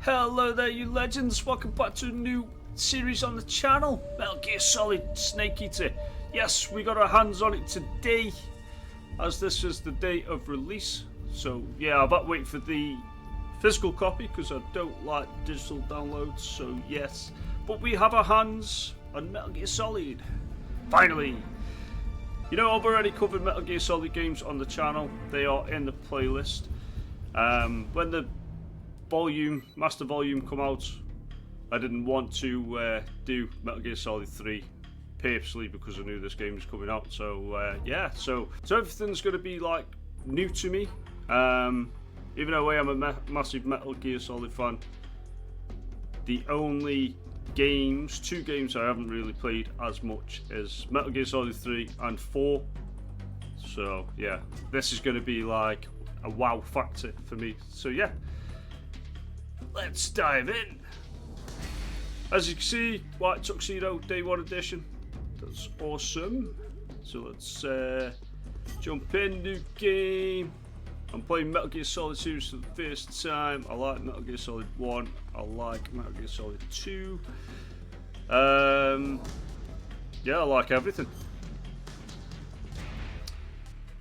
Hello there, you legends. Welcome back to a new series on the channel, Metal Gear Solid Snake Eater. Yes, we got our hands on it today, as this is the day of release. So yeah, I'm about waiting for the physical copy because I don't like digital downloads. So yes, but we have our hands on Metal Gear Solid. Finally! You know, I've already covered Metal Gear Solid games on the channel. They are in the playlist. When the Master Volume come out, I didn't want to do Metal Gear Solid 3 purposely because I knew this game was coming out. So yeah, so everything's going to be like new to me. Even though I am a massive Metal Gear Solid fan, the only two games I haven't really played as much is Metal Gear Solid 3 and 4. So yeah, this is going to be like a wow factor for me. So yeah, let's dive in. As you can see, White Tuxedo Day 1 edition. That's awesome. So let's jump in. New game. I'm playing Metal Gear Solid series for the first time. I like Metal Gear Solid 1. I like Metal Gear Solid 2. Yeah, I like everything.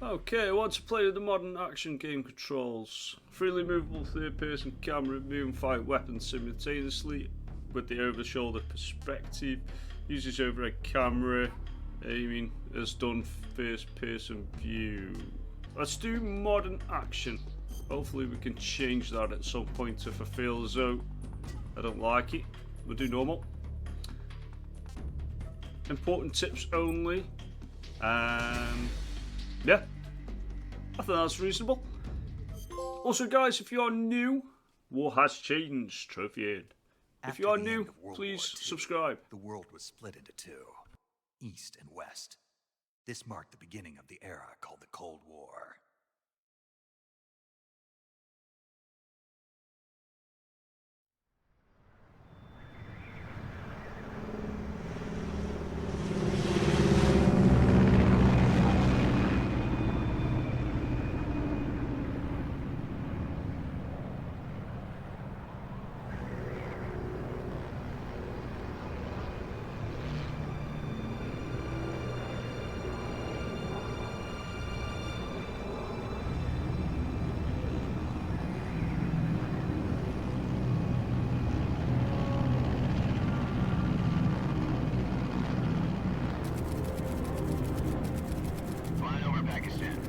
Okay, I want to play with the modern action game controls. Freely movable third-person camera, move and fire weapons simultaneously with the over-the-shoulder perspective. Uses overhead camera, aiming as done first-person view. Let's do modern action. Hopefully we can change that at some point if I feel as though I don't like it. We'll do normal. Important tips only. Yeah, I think that's reasonable. Also guys, if you're new, war has changed, Trophy. If you are new, please subscribe. The world was split into two, East and West. This marked the beginning of the era called the Cold War.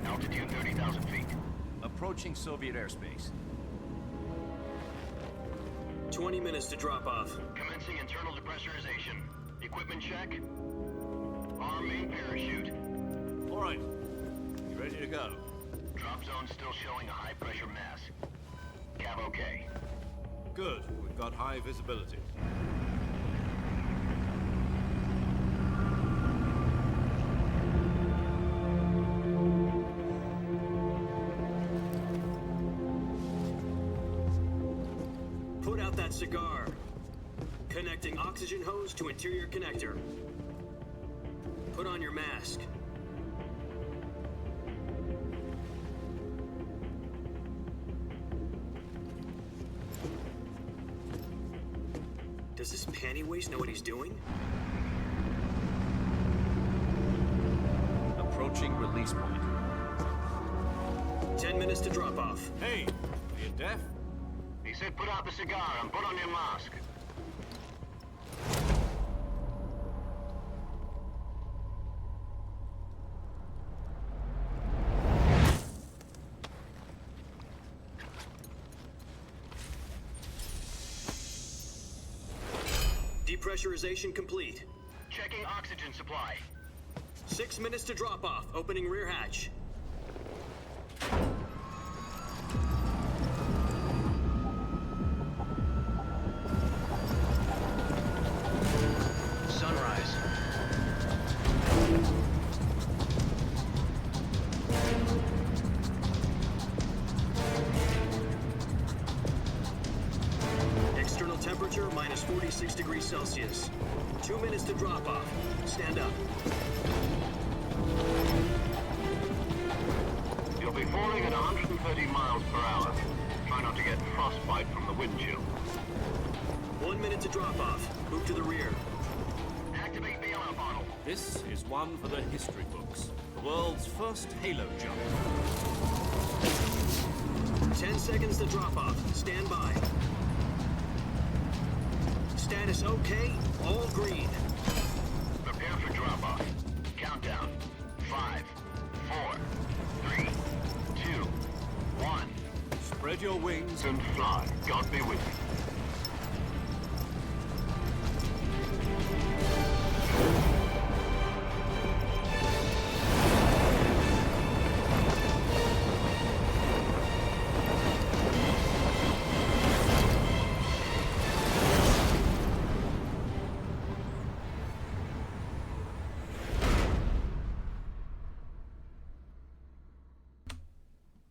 Altitude 30,000 feet. Approaching Soviet airspace. 20 minutes to drop off. Commencing internal depressurization. Equipment check. Arm main parachute. All right. You ready to go? Drop zone still showing a high pressure mass. Cav okay. Good. We've got high visibility. Put out that cigar. Connecting oxygen hose to interior connector. Put on your mask. Does this panty waste know what he's doing? Approaching release point. 10 minutes to drop off. Hey, are you deaf? He said put out the cigar and put on your mask. Depressurization complete. Checking oxygen supply. 6 minutes to drop off. Opening rear hatch. Sunrise. minus 46 degrees Celsius. 2 minutes to drop off. Stand up. You'll be falling at 130 miles per hour. Try not to get frostbite from the wind chill. 1 minute to drop off. Move to the rear. Activate the alarm bottle. This is one for the history books. The world's first halo jump. 10 seconds to drop off. Stand by. Status okay. All green. Prepare for drop-off. Countdown. 5, 4, 3, 2, 1. Spread your wings And fly. God be with you.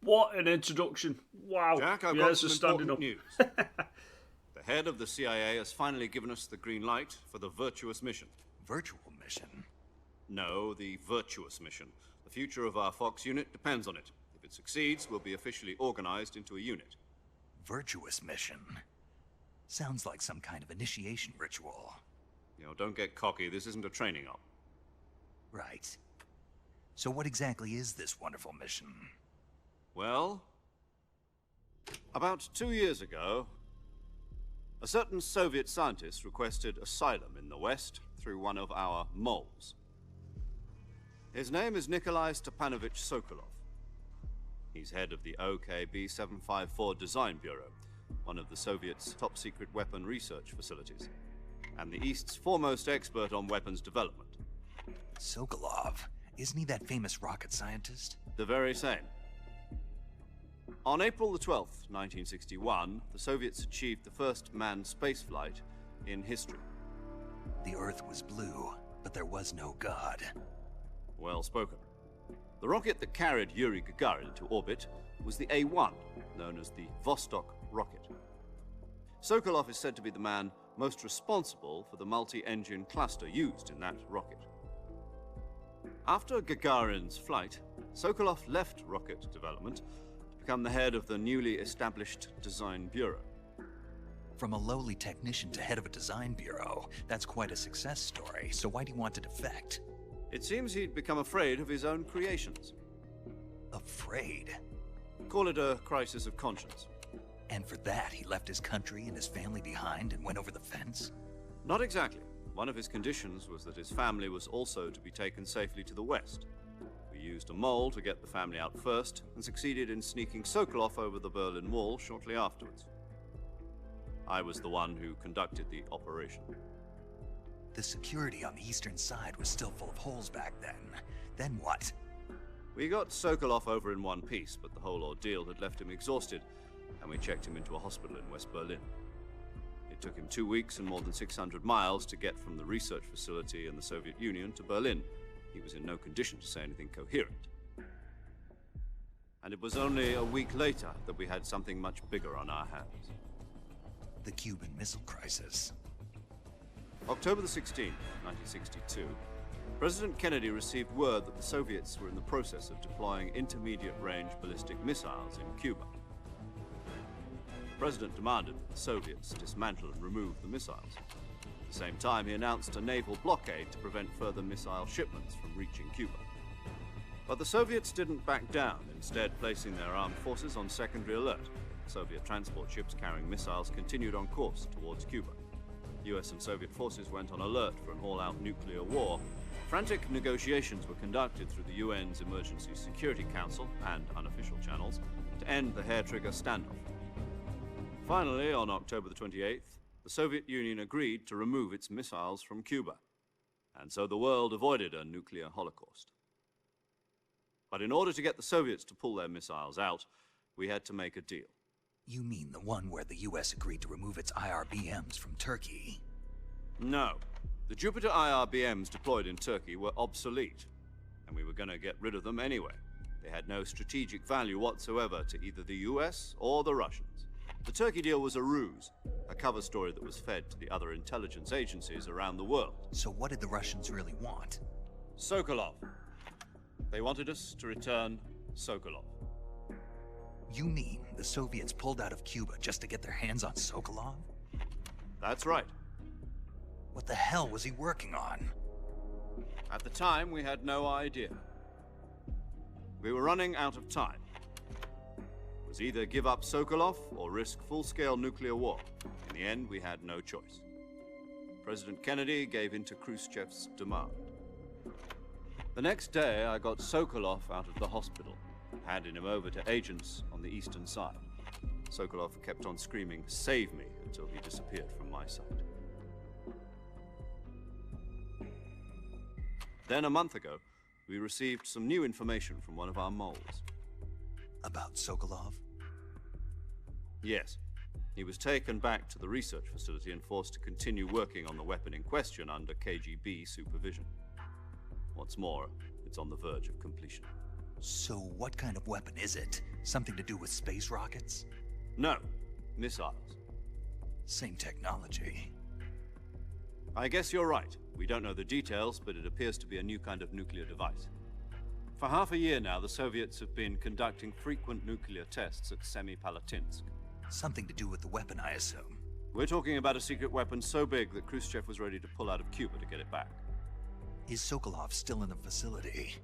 What an introduction. Wow. Jack, I've Yes, got some are standing important up. news. The head of the CIA has finally given us the green light for the Virtuous mission. Virtual mission? No, the Virtuous mission. The future of our Fox unit depends on it. If it succeeds, we'll be officially organized into a unit. Virtuous mission? Sounds like some kind of initiation ritual. You know, don't get cocky. This isn't a training op. Right. So what exactly is this wonderful mission? Well, about 2 years ago, a certain Soviet scientist requested asylum in the West through one of our moles. His name is Nikolai Stepanovich Sokolov. He's head of the OKB 754 Design Bureau, one of the Soviets' top-secret weapon research facilities, and the East's foremost expert on weapons development. Sokolov? Isn't he that famous rocket scientist? The very same. On April the 12th, 1961, the Soviets achieved the first manned spaceflight in history. The Earth was blue, but there was no God. Well spoken. The rocket that carried Yuri Gagarin to orbit was the A-1, known as the Vostok rocket. Sokolov is said to be the man most responsible for the multi-engine cluster used in that rocket. After Gagarin's flight, Sokolov left rocket development to become the head of the newly established Design Bureau. From a lowly technician to head of a design bureau, that's quite a success story, so why do you want to defect? It seems he'd become afraid of his own creations. Afraid? Call it a crisis of conscience. And for that, he left his country and his family behind and went over the fence? Not exactly. One of his conditions was that his family was also to be taken safely to the west. We used a mole to get the family out first, and succeeded in sneaking Sokolov over the Berlin Wall shortly afterwards. I was the one who conducted the operation. The security on the eastern side was still full of holes back then. Then what? We got Sokolov over in one piece, but the whole ordeal had left him exhausted, and we checked him into a hospital in West Berlin. It took him 2 weeks and more than 600 miles to get from the research facility in the Soviet Union to Berlin. He was in no condition to say anything coherent. And it was only a week later that we had something much bigger on our hands. The Cuban Missile Crisis. October the 16th, 1962, President Kennedy received word that the Soviets were in the process of deploying intermediate-range ballistic missiles in Cuba. The President demanded that the Soviets dismantle and remove the missiles. At the same time, he announced a naval blockade to prevent further missile shipments from reaching Cuba. But the Soviets didn't back down, instead placing their armed forces on secondary alert. Soviet transport ships carrying missiles continued on course towards Cuba. US and Soviet forces went on alert for an all-out nuclear war. Frantic negotiations were conducted through the UN's Emergency Security Council and unofficial channels to end the hair-trigger standoff. Finally, on October the 28th, the Soviet Union agreed to remove its missiles from Cuba, and so the world avoided a nuclear holocaust. But in order to get the Soviets to pull their missiles out, we had to make a deal. You mean the one where the US agreed to remove its IRBMs from Turkey? No. The Jupiter IRBMs deployed in Turkey were obsolete, and we were going to get rid of them anyway. They had no strategic value whatsoever to either the US or the Russians. The Turkey deal was a ruse, a cover story that was fed to the other intelligence agencies around the world. So what did the Russians really want? Sokolov. They wanted us to return Sokolov. You mean the Soviets pulled out of Cuba just to get their hands on Sokolov? That's right. What the hell was he working on? At the time, we had no idea. We were running out of time. It was either give up Sokolov or risk full-scale nuclear war. In the end, we had no choice. President Kennedy gave in to Khrushchev's demand. The next day, I got Sokolov out of the hospital, handing him over to agents on the eastern side. Sokolov kept on screaming, "Save me," until he disappeared from my sight. Then, a month ago, we received some new information from one of our moles. About Sokolov? Yes. He was taken back to the research facility and forced to continue working on the weapon in question under KGB supervision. What's more, it's on the verge of completion. So what kind of weapon is it? Something to do with space rockets? No, missiles. Same technology. I guess you're right. We don't know the details, but it appears to be a new kind of nuclear device. For half a year now, the Soviets have been conducting frequent nuclear tests at Semipalatinsk. Something to do with the weapon, I assume. We're talking about a secret weapon so big that Khrushchev was ready to pull out of Cuba to get it back. Is Sokolov still in the facility?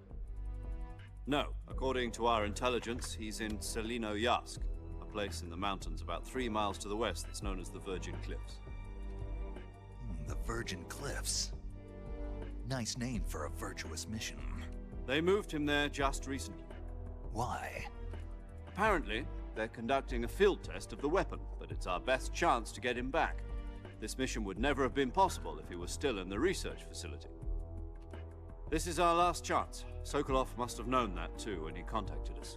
No, according to our intelligence, he's in Selinoyarsk, a place in the mountains about 3 miles to the west that's known as the Virgin Cliffs. The Virgin Cliffs. Nice name for a virtuous mission. They moved him there just recently. Why? Apparently, they're conducting a field test of the weapon, but it's our best chance to get him back. This mission would never have been possible if he was still in the research facility. This is our last chance. Sokolov must have known that too when he contacted us.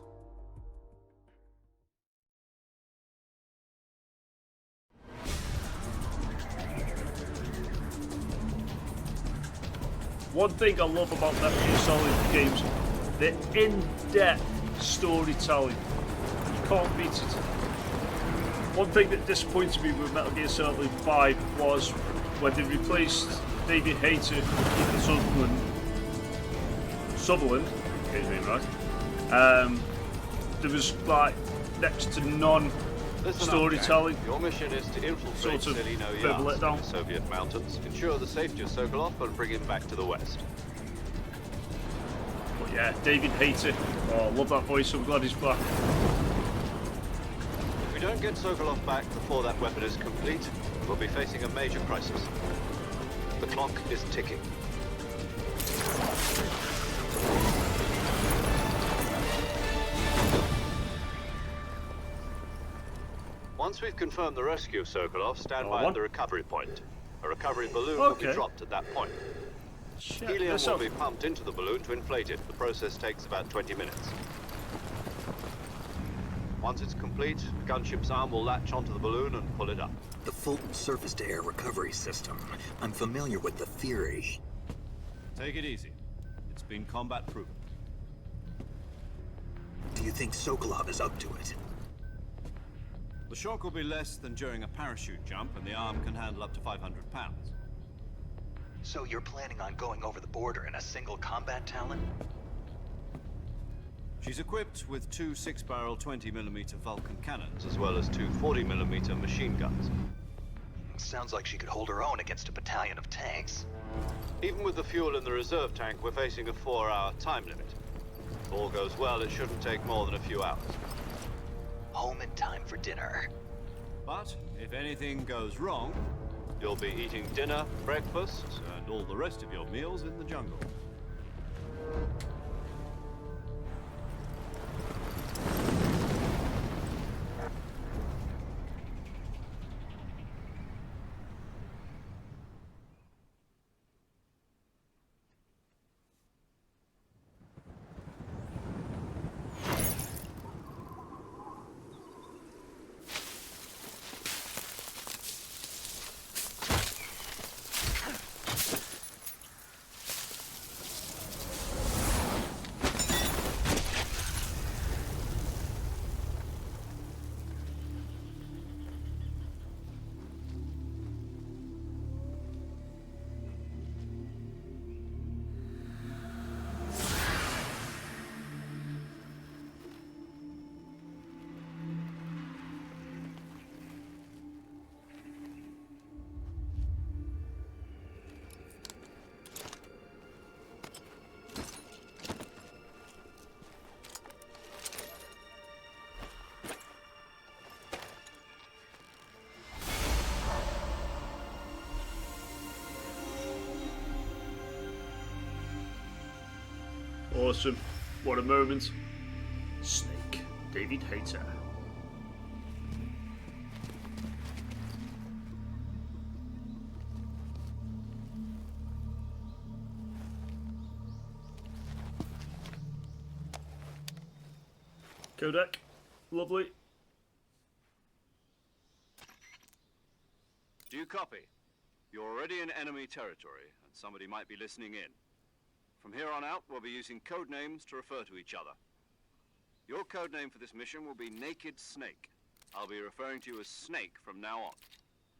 One thing I love about Metal Gear Solid games, the in-depth storytelling. You can't beat it. One thing that disappointed me with Metal Gear Solid 5 was when they replaced David Hayter with Sutherland, get his name right. There was like next to none storytelling. Your mission is to infiltrate Sort of Selino dribble it down. Yars, the Soviet mountains, ensure the safety of Sokolov, and bring him back to the west. But yeah, David Hayter. Oh, love that voice. I'm glad he's back. If we don't get Sokolov back before that weapon is complete, we'll be facing a major crisis. The clock is ticking. Once we've confirmed the rescue of Sokolov, stand by at the recovery point. A recovery balloon will be dropped at that point. Helium will be pumped into the balloon to inflate it. The process takes about 20 minutes. Once it's complete, the gunship's arm will latch onto the balloon and pull it up. The Fulton surface-to-air recovery system. I'm familiar with the theory. Take it easy. It's been combat proven. Do you think Sokolov is up to it? The shock will be less than during a parachute jump, and the arm can handle up to 500 pounds. So you're planning on going over the border in a single combat Talon? She's equipped with 2 6-barrel 20mm Vulcan cannons, As well as 2 40mm machine guns. Sounds like she could hold her own against a battalion of tanks. Even with the fuel in the reserve tank, we're facing a 4-hour time limit. If all goes well, it shouldn't take more than a few hours. Home in time for dinner. But if anything goes wrong, You'll be eating dinner, breakfast, and all the rest of your meals in the jungle. Awesome. What a moment. Snake. David Hayter. Codec. Lovely. Do you copy? You're already in enemy territory, and somebody might be listening in. From here on out, we'll be using code names to refer to each other. Your code name for this mission will be Nakedsnake. I'll be referring to you as Snake from now on.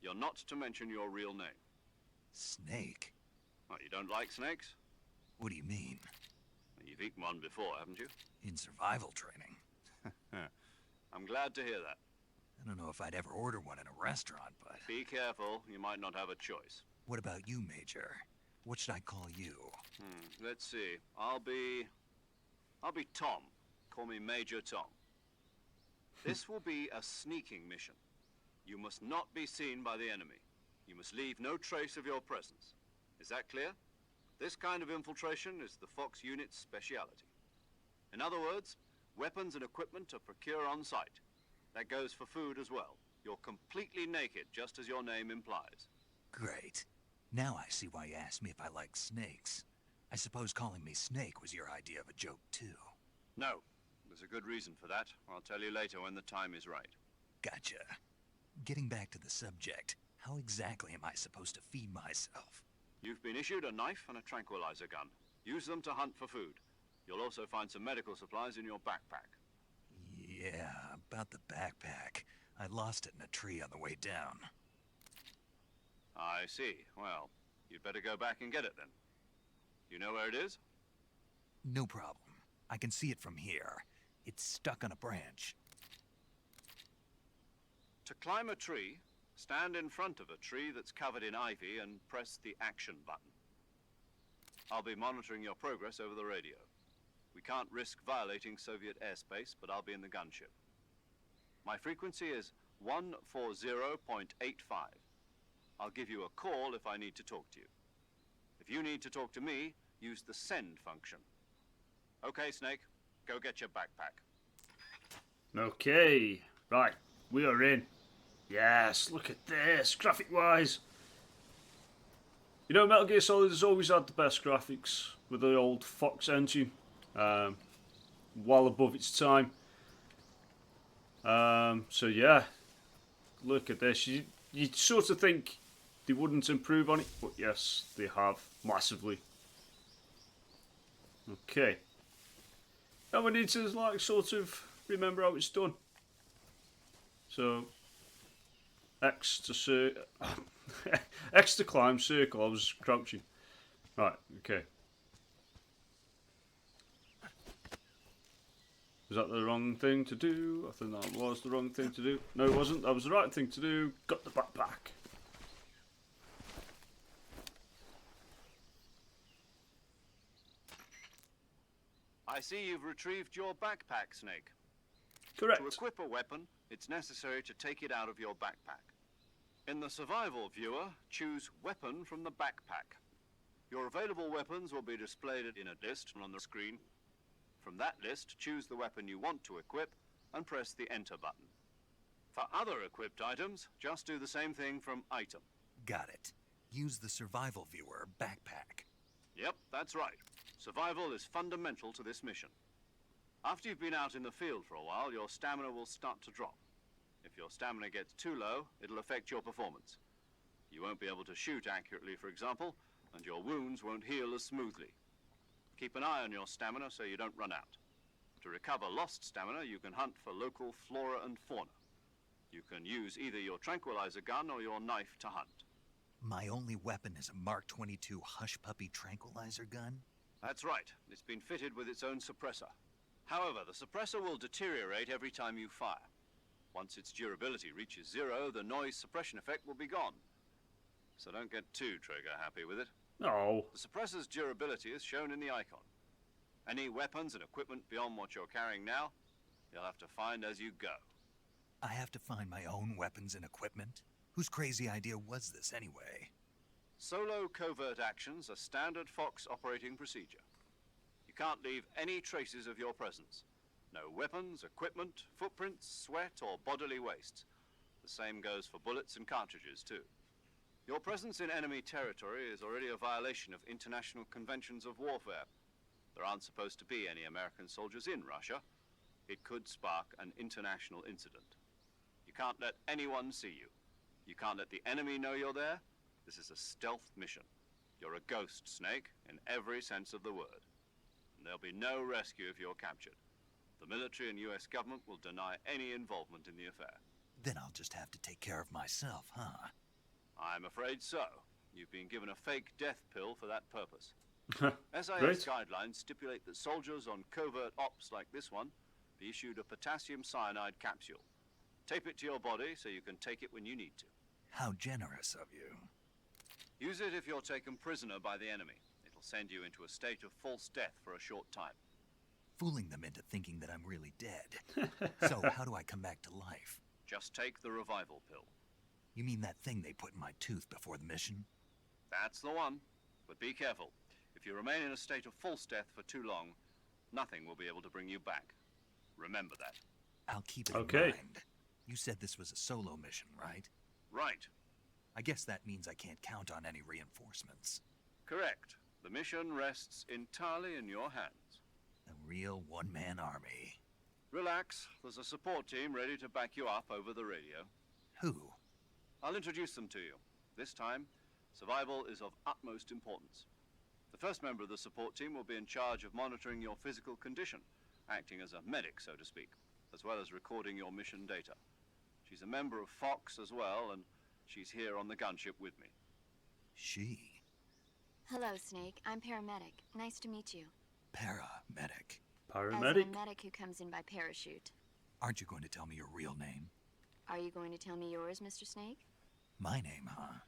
You're not to mention your real name. Snake? What, you don't like snakes? What do you mean? You've eaten one before, haven't you? In survival training. I'm glad to hear that. I don't know if I'd ever order one in a restaurant, but... Be careful, you might not have a choice. What about you, Major? What should I call you? Let's see. I'll be Tom. Call me Major Tom. This will be a sneaking mission. You must not be seen by the enemy. You must leave no trace of your presence. Is that clear? This kind of infiltration is the Fox unit's speciality. In other words, weapons and equipment are procured on site. That goes for food as well. You're completely naked, just as your name implies. Great. Now I see why you asked me if I like snakes. I suppose calling me Snake was your idea of a joke, too. No. There's a good reason for that. I'll tell you later when the time is right. Gotcha. Getting back to the subject, how exactly am I supposed to feed myself? You've been issued a knife and a tranquilizer gun. Use them to hunt for food. You'll also find some medical supplies in your backpack. Yeah, about the backpack. I lost it in a tree on the way down. I see. Well, you'd better go back and get it then. You know where it is? No problem. I can see it from here. It's stuck on a branch. To climb a tree, stand in front of a tree that's covered in ivy and press the action button. I'll be monitoring your progress over the radio. We can't risk violating Soviet airspace, but I'll be in the gunship. My frequency is 140.85. I'll give you a call if I need to talk to you. If you need to talk to me, use the send function. Okay, Snake, go get your backpack. Okay, right, we are in. Yes, look at this, graphic-wise. You know, Metal Gear Solid has always had the best graphics with the old Fox engine, well above its time. So yeah, look at this. You sort of think they wouldn't improve on it, but yes, they have massively. Okay. Now we need to like sort of remember how it's done. So X to climb, circle. I was crouching. Right. Okay. Was that the wrong thing to do? I think that was the wrong thing to do. No, it wasn't. That was the right thing to do. Got the backpack. I see you've retrieved your backpack, Snake. Correct. To equip a weapon, it's necessary to take it out of your backpack. In the survival viewer, choose Weapon from the backpack. Your available weapons will be displayed in a list on the screen. From that list, choose the weapon you want to equip and press the Enter button. For other equipped items, just do the same thing from Item. Got it. Use the survival viewer backpack. Yep, that's right. Survival is fundamental to this mission. After you've been out in the field for a while, your stamina will start to drop. If your stamina gets too low, it'll affect your performance. You won't be able to shoot accurately, for example, and your wounds won't heal as smoothly. Keep an eye on your stamina so you don't run out. To recover lost stamina, you can hunt for local flora and fauna. You can use either your tranquilizer gun or your knife to hunt. My only weapon is a Mark 22 Hush Puppy tranquilizer gun? That's right. It's been fitted with its own suppressor. However, the suppressor will deteriorate every time you fire. Once its durability reaches 0, the noise suppression effect will be gone. So don't get too trigger happy with it. No. The suppressor's durability is shown in the icon. Any weapons and equipment beyond what you're carrying now, you'll have to find as you go. I have to find my own weapons and equipment? Whose crazy idea was this anyway? Solo covert actions are standard Fox operating procedure. You can't leave any traces of your presence. No weapons, equipment, footprints, sweat, or bodily wastes. The same goes for bullets and cartridges, too. Your presence in enemy territory is already a violation of international conventions of warfare. There aren't supposed to be any American soldiers in Russia. It could spark an international incident. You can't let anyone see you. You can't let the enemy know you're there. This is a stealth mission. You're a ghost, Snake, in every sense of the word. And there'll be no rescue if you're captured. The military and US government will deny any involvement in the affair. Then I'll just have to take care of myself, huh? I'm afraid so. You've been given a fake death pill for that purpose. Great. SIS guidelines stipulate that soldiers on covert ops like this one be issued a potassium cyanide capsule. Tape it to your body so you can take it when you need to. How generous of you. Use it if you're taken prisoner by the enemy. It'll send you into a state of false death for a short time. Fooling them into thinking that I'm really dead. So how do I come back to life? Just take the revival pill. You mean that thing they put in my tooth before the mission? That's the one. But be careful. If you remain in a state of false death for too long, nothing will be able to bring you back. Remember that. I'll keep it in mind. You said this was a solo mission, right? Right. I guess that means I can't count on any reinforcements. Correct. The mission rests entirely in your hands. A real one-man army. Relax. There's a support team ready to back you up over the radio. Who? I'll introduce them to you. This time, survival is of utmost importance. The first member of the support team will be in charge of monitoring your physical condition, acting as a medic, so to speak, as well as recording your mission data. She's a member of Fox as well, and she's here on the gunship with me. She? Hello, Snake. I'm paramedic. Nice to meet you. Paramedic. Paramedic? As a medic who comes in by parachute. Aren't you going to tell me your real name? Are you going to tell me yours, Mr. Snake? My name, huh?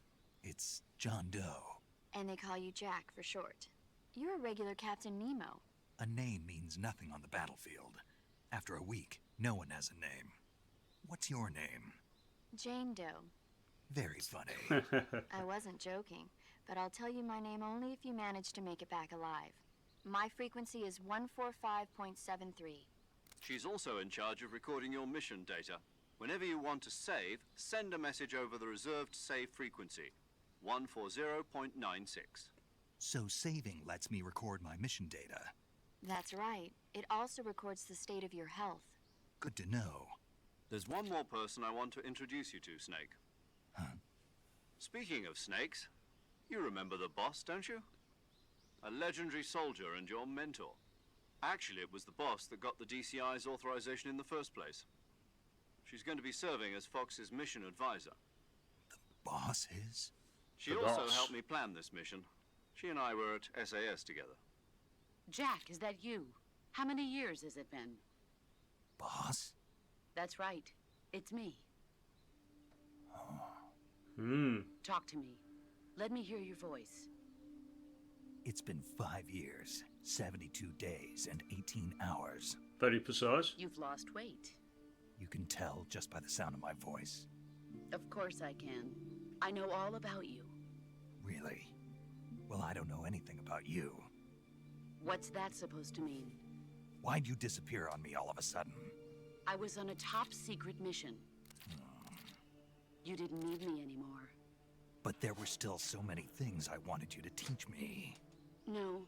It's John Doe. And they call you Jack for short. You're a regular Captain Nemo. A name means nothing on the battlefield. After a week, no one has a name. What's your name? Jane Doe. Very funny. I wasn't joking, but I'll tell you my name only if you manage to make it back alive. My frequency is 145.73. She's also in charge of recording your mission data. Whenever you want to save, send a message over the reserved save frequency, 140.96. So saving lets me record my mission data. That's right. It also records the state of your health. Good to know. There's one more person I want to introduce you to, Snake. Huh? Speaking of snakes, you remember the boss, don't you? A legendary soldier and your mentor. Actually, it was the boss that got the DCI's authorization in the first place. She's going to be serving as Fox's mission advisor. The boss is? She The also boss. helped me plan this mission. She and I were at SAS together. Jack, is that you? How many years has it been? Boss? That's right. It's me. Talk to me. Let me hear your voice. It's been 5 years, 72 days, and 18 hours. Very precise. You've lost weight. You can tell just by the sound of my voice. Of course I can. I know all about you. Really? Well, I don't know anything about you. What's that supposed to mean? Why'd you disappear on me all of a sudden? I was on a top secret mission. You didn't need me anymore. But there were still so many things I wanted you to teach me. No.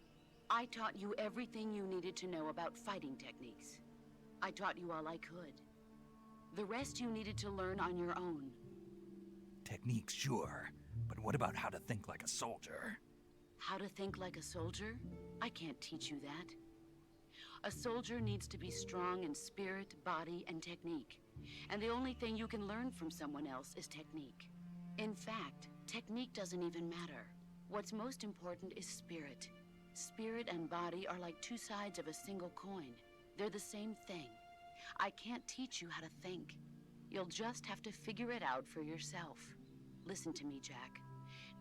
I taught you everything you needed to know about fighting techniques. I taught you all I could. The rest you needed to learn on your own. Techniques, sure. But what about how to think like a soldier? How to think like a soldier? I can't teach you that. A soldier needs to be strong in spirit, body, and technique. And the only thing you can learn from someone else is technique. In fact, technique doesn't even matter. What's most important is spirit. Spirit and body are like two sides of a single coin. They're the same thing. I can't teach you how to think. You'll just have to figure it out for yourself. Listen to me, Jack.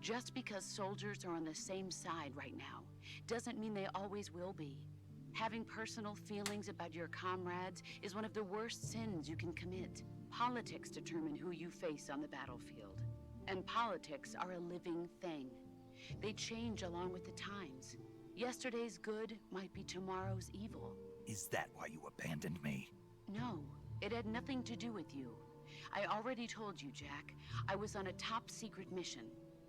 Just because soldiers are on the same side right now doesn't mean they always will be. Having personal feelings about your comrades is one of the worst sins you can commit. Politics determine who you face on the battlefield. And politics are a living thing. They change along with the times. Yesterday's good might be tomorrow's evil. Is that why you abandoned me? No, it had nothing to do with you. I already told you, Jack. I was on a top-secret mission.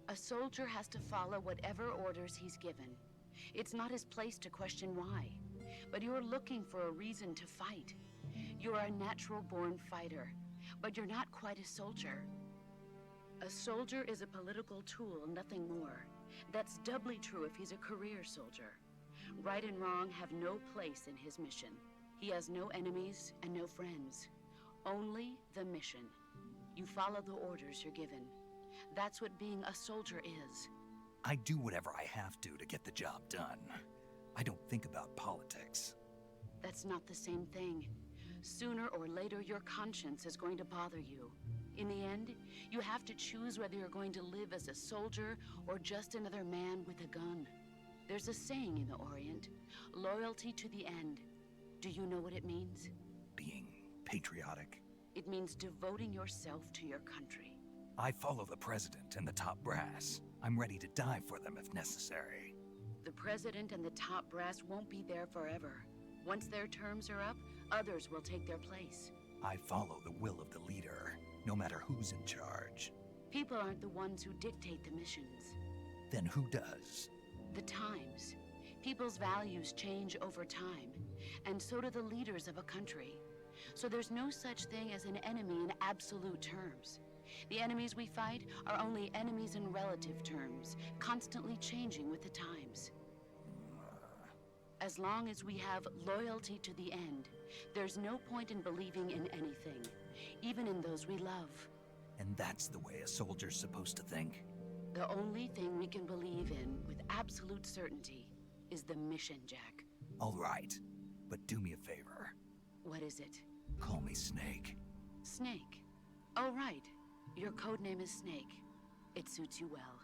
A soldier has to follow whatever orders he's given. It's not his place to question why. But you're looking for a reason to fight. You're a natural-born fighter, but you're not quite a soldier. A soldier is a political tool, nothing more. That's doubly true if he's a career soldier. Right and wrong have no place in his mission. He has no enemies and no friends. Only the mission. You follow the orders you're given. That's what being a soldier is. I do whatever I have to get the job done. I don't think about politics. That's not the same thing. Sooner or later, your conscience is going to bother you. In the end, you have to choose whether you're going to live as a soldier or just another man with a gun. There's a saying in the Orient, loyalty to the end. Do you know what it means? Being patriotic. It means devoting yourself to your country. I follow the president and the top brass. I'm ready to die for them if necessary. The president and the top brass won't be there forever. Once their terms are up, others will take their place. I follow the will of the leader, no matter who's in charge. People aren't the ones who dictate the missions. Then who does? The times. People's values change over time, and so do the leaders of a country. So there's no such thing as an enemy in absolute terms. The enemies we fight are only enemies in relative terms, constantly changing with the times. As long as we have loyalty to the end, there's no point in believing in anything, even in those we love. And that's the way a soldier's supposed to think? The only thing we can believe in with absolute certainty is the mission, Jack. All right, but do me a favor. What is it? Call me Snake. Snake? Oh, right. Your codename is Snake. It suits you well.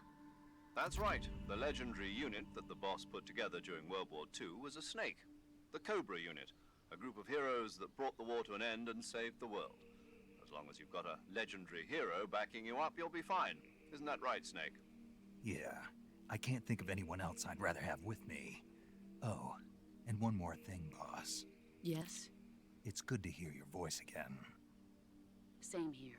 That's right. The legendary unit that the boss put together during World War II was a snake. The Cobra unit, a group of heroes that brought the war to an end and saved the world. As long as you've got a legendary hero backing you up, you'll be fine. Isn't that right, Snake? Yeah. I can't think of anyone else I'd rather have with me. Oh, and one more thing, boss. Yes? It's good to hear your voice again. Same here.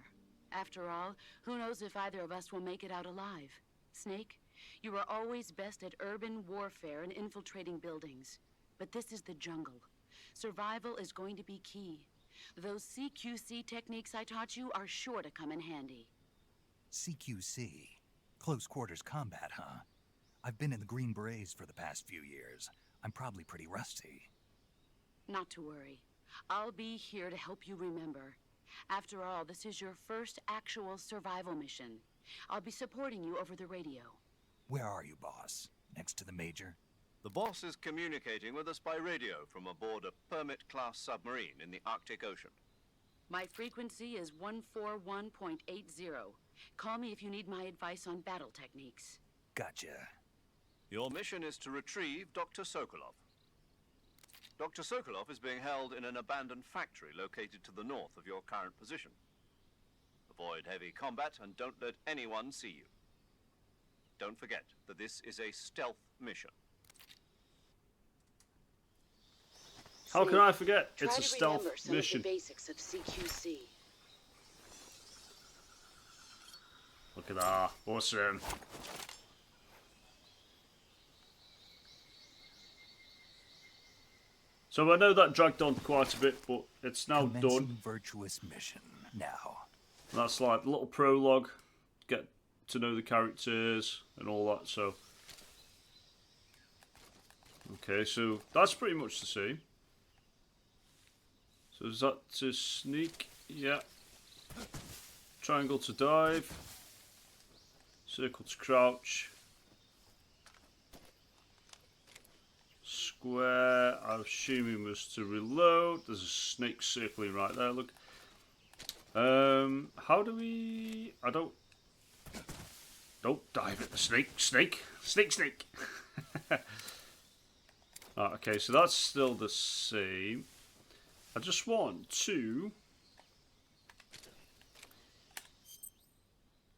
After all, who knows if either of us will make it out alive? Snake, you are always best at urban warfare and infiltrating buildings. But this is the jungle. Survival is going to be key. Those CQC techniques I taught you are sure to come in handy. CQC? Close quarters combat, huh? I've been in the Green Berets for the past few years. I'm probably pretty rusty. Not to worry. I'll be here to help you remember. After all, this is your first actual survival mission. I'll be supporting you over the radio. Where are you, boss? Next to the Major? The boss is communicating with us by radio from aboard a Permit-class submarine in the Arctic Ocean. My frequency is 141.80. Call me if you need my advice on battle techniques. Gotcha. Your mission is to retrieve Dr. Sokolov. Dr. Sokolov is being held in an abandoned factory located to the north of your current position. Avoid heavy combat and don't let anyone see you. Don't forget that this is a stealth mission. How can I forget? It's a Try to stealth remember some mission. of the basics of CQC. Look at that. Awesome. So I know that dragged on quite a bit, but it's now done. Virtuous mission now. And that's like a little prologue, get to know the characters and all that. So, okay, so that's pretty much the same. So is that to sneak? Yeah. Triangle to dive. Circle to crouch. Square, I'm assuming was to reload. There's a snake circling right there, look. How do we... I don't dive at the snake. Snake. Okay, so that's still the same. I just want to...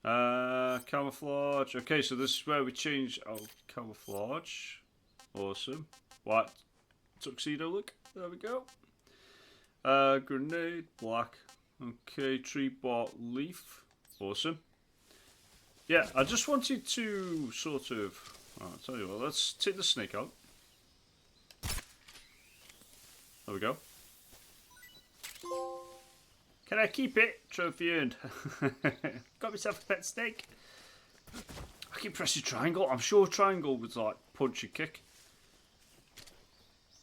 camouflage. Okay, so this is where we change our camouflage. Awesome. White tuxedo look. There we go. Grenade, black. Okay, tree bark leaf. Awesome. Yeah, I just wanted to sort of... I'll tell you what, let's take the snake out. There we go. Can I keep it? Trophy earned. Got myself a pet snake. I keep pressing triangle. I'm sure triangle was like punch and kick.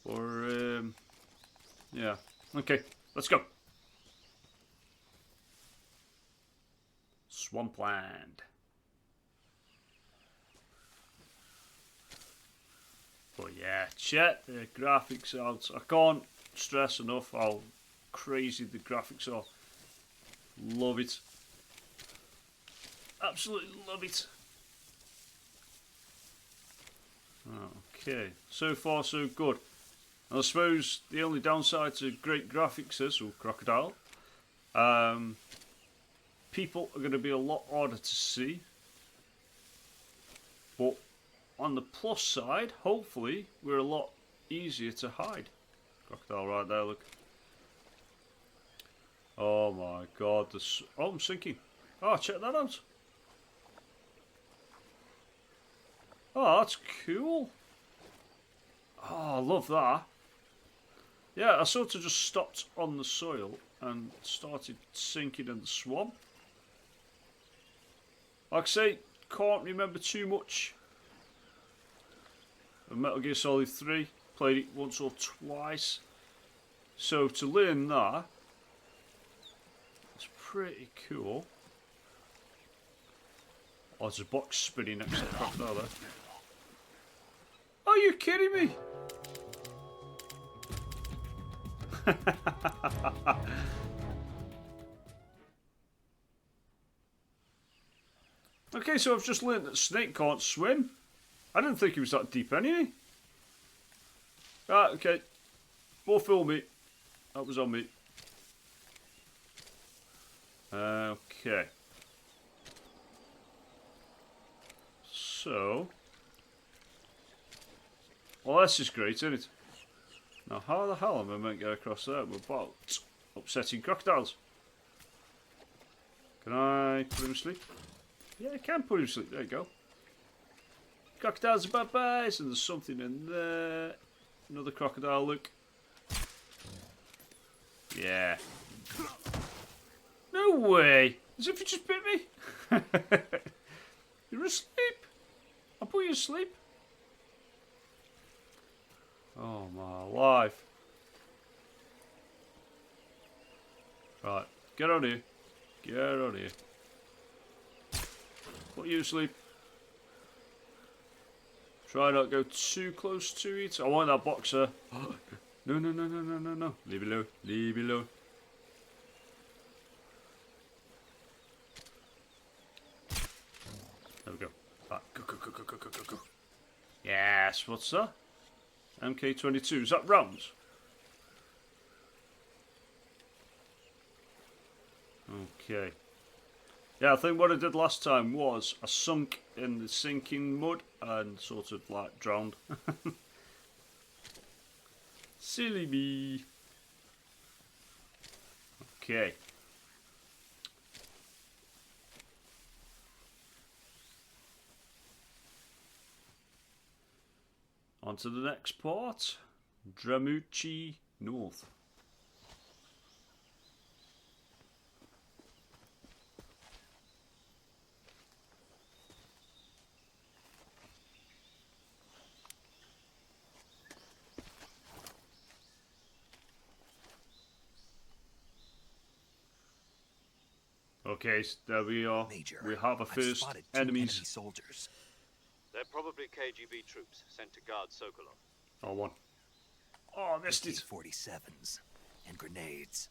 Or, yeah. Okay, let's go. Swampland. But yeah, check the graphics out. I can't stress enough how crazy the graphics are. Love it. Absolutely love it. Okay, so far so good. And I suppose the only downside to great graphics is, crocodile, people are going to be a lot harder to see. But on the plus side, hopefully, we're a lot easier to hide. Crocodile right there, look. Oh my god, this... Oh, I'm sinking. Oh, check that out. Oh, that's cool. Oh, I love that. Yeah, I sort of just stopped on the soil and started sinking in the swamp. Like I say, can't remember too much of Metal Gear Solid 3. Played it once or twice. So to learn that, it's pretty cool. Oh, there's a box spinning next to the crocodile there. Are you kidding me? Okay, so I've just learned that Snake can't swim. I didn't think he was that deep anyway. Right, okay. More film me. That was on me. Okay. So. Well, this is great, isn't it? Now, how the hell am I meant to get across there without upsetting crocodiles? Can I put him to sleep? Yeah, I can put him to sleep. There you go. Crocodiles are bad boys, and there's something in there. Another crocodile, look. Yeah. No way! As if you just bit me. You're asleep. I'll put you to sleep. Oh my life. Right, get on here. Get on here. Put you to sleep. Try not to go too close to it. I want that boxer. No, no, no, no, no, no, no. Leave it alone. Leave it alone. There we go. Right, go, go, go, go, go, go, go, go. Yes, what's that? MK22. Is that rounds? Okay. Yeah, I think what I did last time was I sunk in the sinking mud and sort of like drowned. Silly me. Okay. On to the next part. Dramuchi North. Okay, so there we are. Major, we have a first enemy enemies. soldiers. They're probably KGB troops sent to guard Sokolov. Oh, one. Oh, I missed it. 47s and grenades.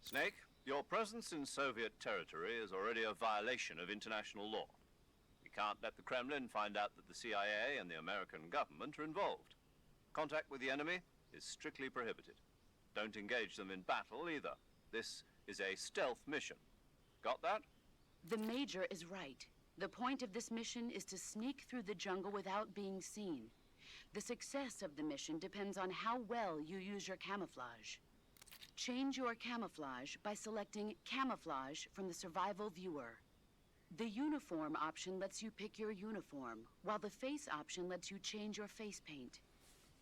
Snake, your presence in Soviet territory is already a violation of international law. We can't let the Kremlin find out that the CIA and the American government are involved. Contact with the enemy is strictly prohibited. Don't engage them in battle either. This is a stealth mission. Got that? The Major is right. The point of this mission is to sneak through the jungle without being seen. The success of the mission depends on how well you use your camouflage. Change your camouflage by selecting Camouflage from the Survival Viewer. The Uniform option lets you pick your uniform, while the Face option lets you change your face paint.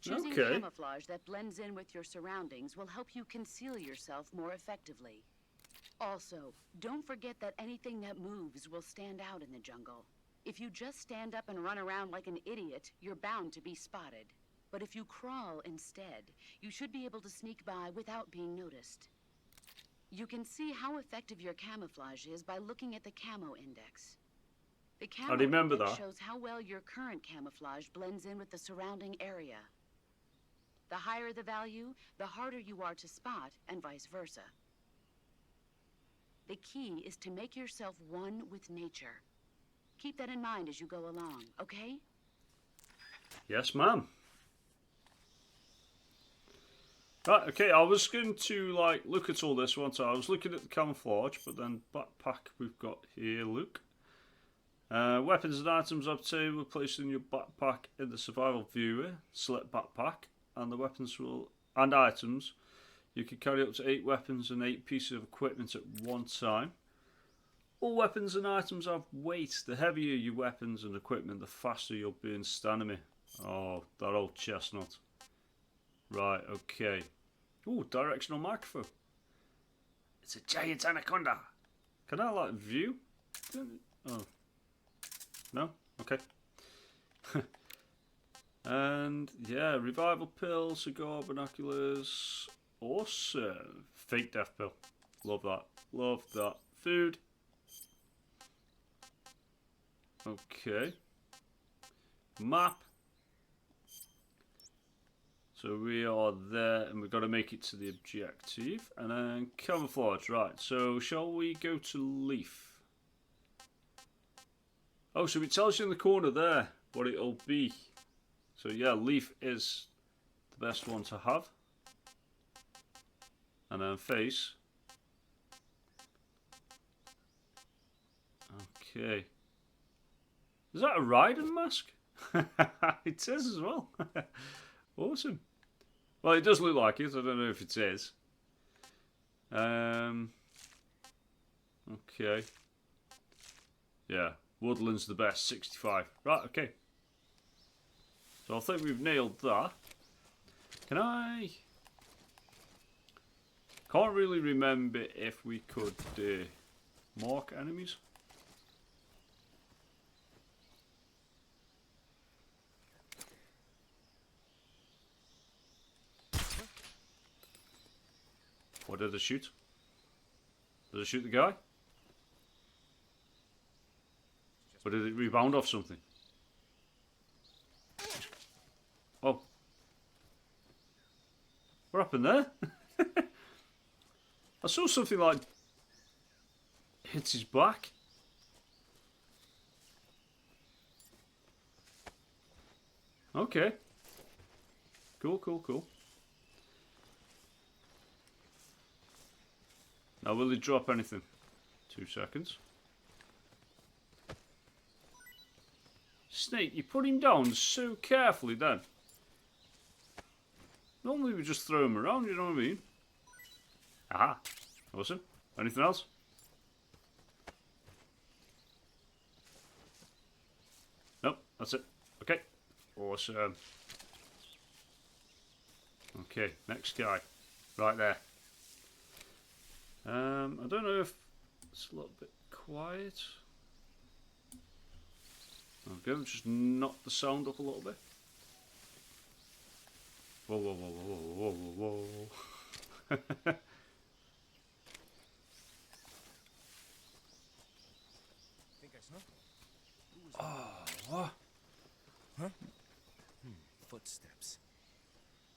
Choosing camouflage that blends in with your surroundings will help you conceal yourself more effectively. Also, don't forget that anything that moves will stand out in the jungle. If you just stand up and run around like an idiot, you're bound to be spotted. But if you crawl instead, you should be able to sneak by without being noticed. You can see how effective your camouflage is by looking at the camo index. The camo index shows how well your current camouflage blends in with the surrounding area. The higher the value, the harder you are to spot, and vice versa. The key is to make yourself one with nature. Keep that in mind as you go along, okay? Yes, ma'am. Right, okay, I was going to, like, look at all this once. I was looking at the camouflage, but then backpack we've got here, look. Weapons and items obtained were placed in your backpack in the survival viewer. Select backpack, and the weapons and items. You can carry up to 8 weapons and 8 pieces of equipment at one time. All weapons and items have weight. The heavier your weapons and equipment, the faster you'll be in stamina. Oh, that old chestnut. Right, okay. Ooh, directional microphone. It's a giant anaconda. Can I, like, view? Oh. No? Okay. And, yeah, revival pill, cigar, binoculars. Awesome. Fake death pill. Love that. Love that. Food. Okay. Map. So we are there, and we've got to make it to the objective. And then camouflage, right. So shall we go to leaf? Oh, so it tells you in the corner there what it'll be. So yeah, leaf is the best one to have. And then face. Okay. Is that a Raiden mask? It is as well. Awesome. Well, it does look like it. I don't know if it is. Okay. Yeah. Woodland's the best. 65. Right, okay. So I think we've nailed that. Can I... Can't really remember if we could mark enemies. What did it shoot? Did it shoot the guy? Or did it rebound off something? Oh. What happened there? I saw something like hit his back. Okay. Cool, cool, cool. Now will he drop anything? 2 seconds. Snake, you put him down so carefully then. Normally we just throw him around, you know what I mean? Aha. Awesome. Anything else? Nope, that's it. Okay. Awesome. Okay, next guy. Right there. I don't know if it's a little bit quiet. Okay, just knock the sound up a little bit. Whoa, whoa, whoa, whoa, whoa, whoa, whoa. Oh, what? Huh? Footsteps.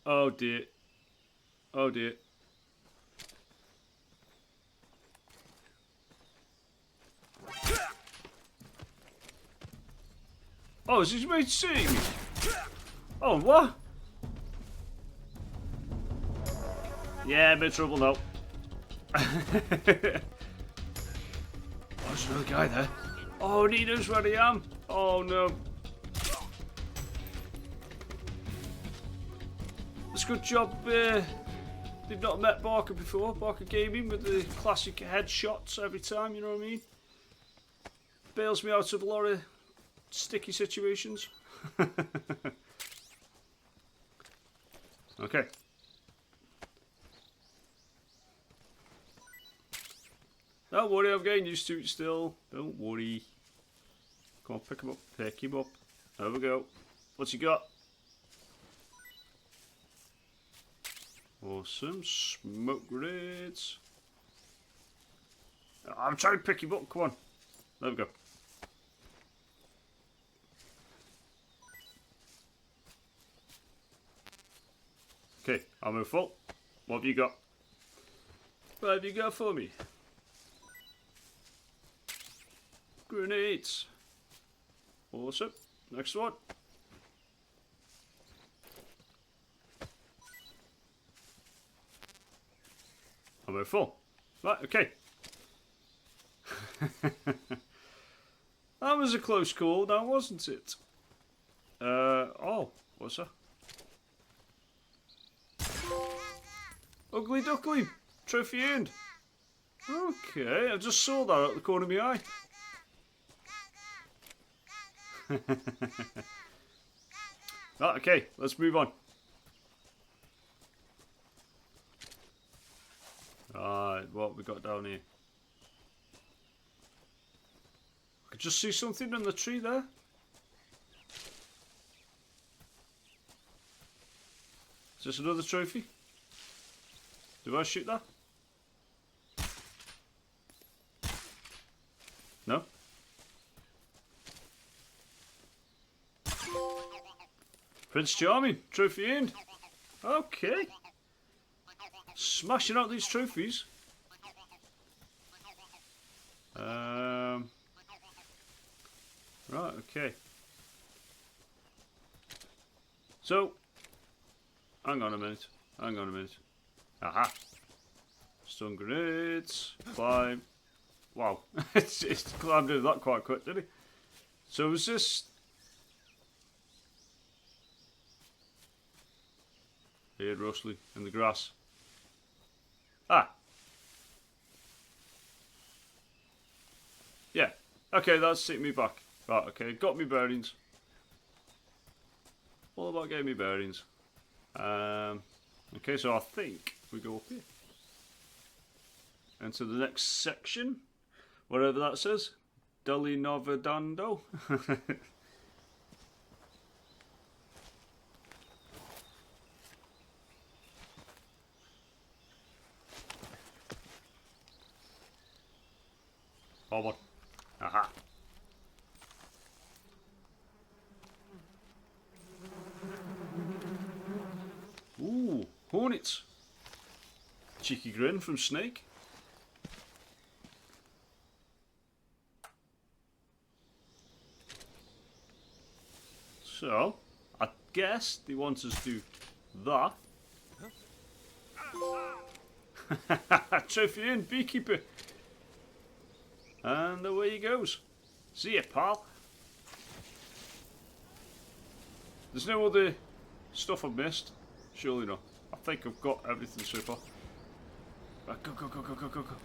Oh dear. Oh dear. Oh, is his mate seeing me? Oh, what? Yeah, bit of trouble now. Oh, there's another guy there. Oh, and he knows where I am. Oh no. It's a good job they've not met Barker before. Barker Gaming with the classic headshots every time, you know what I mean? Bails me out of a lot of sticky situations. Okay. Don't worry, I'm getting used to it still. Don't worry. Come on, pick him up. Pick him up. There we go. What's he got? Awesome. Smoke grenades. I'm trying to pick him up. Come on. There we go. Okay, ammo full. What have you got? What have you got for me? Grenades. Awesome. Next one. Ammo full. Right, okay. That was a close call now, wasn't it? Oh, what's that? Ugly duckling. Trophy earned. Okay, I just saw that at the corner of my eye. Right, okay, let's move on. Right, what have we got down here? I could just see something on the tree there. Is this another trophy? Do I shoot that? No? Prince Charming, trophy earned. Okay. Smashing out these trophies. Right, okay. So, hang on a minute. Hang on a minute. Aha. Stun grenades. Climb. Wow. it's climbed into that quite quick, didn't he? So was this... Here, rustly, in the grass. Ah. Yeah. Okay, that's taking me back. Right, okay, got me bearings. All about getting me bearings. Okay, so I think we go up here. Into the next section. Whatever that says. Deli Novadando. Forward. Aha. Ooh, hornets. Cheeky grin from Snake. So, I guess they want us to do that. Trophy in, beekeeper. And away he goes. See ya, pal. There's no other stuff I've missed. Surely not. I think I've got everything so far. Right, go, go, go, go, go, go, go.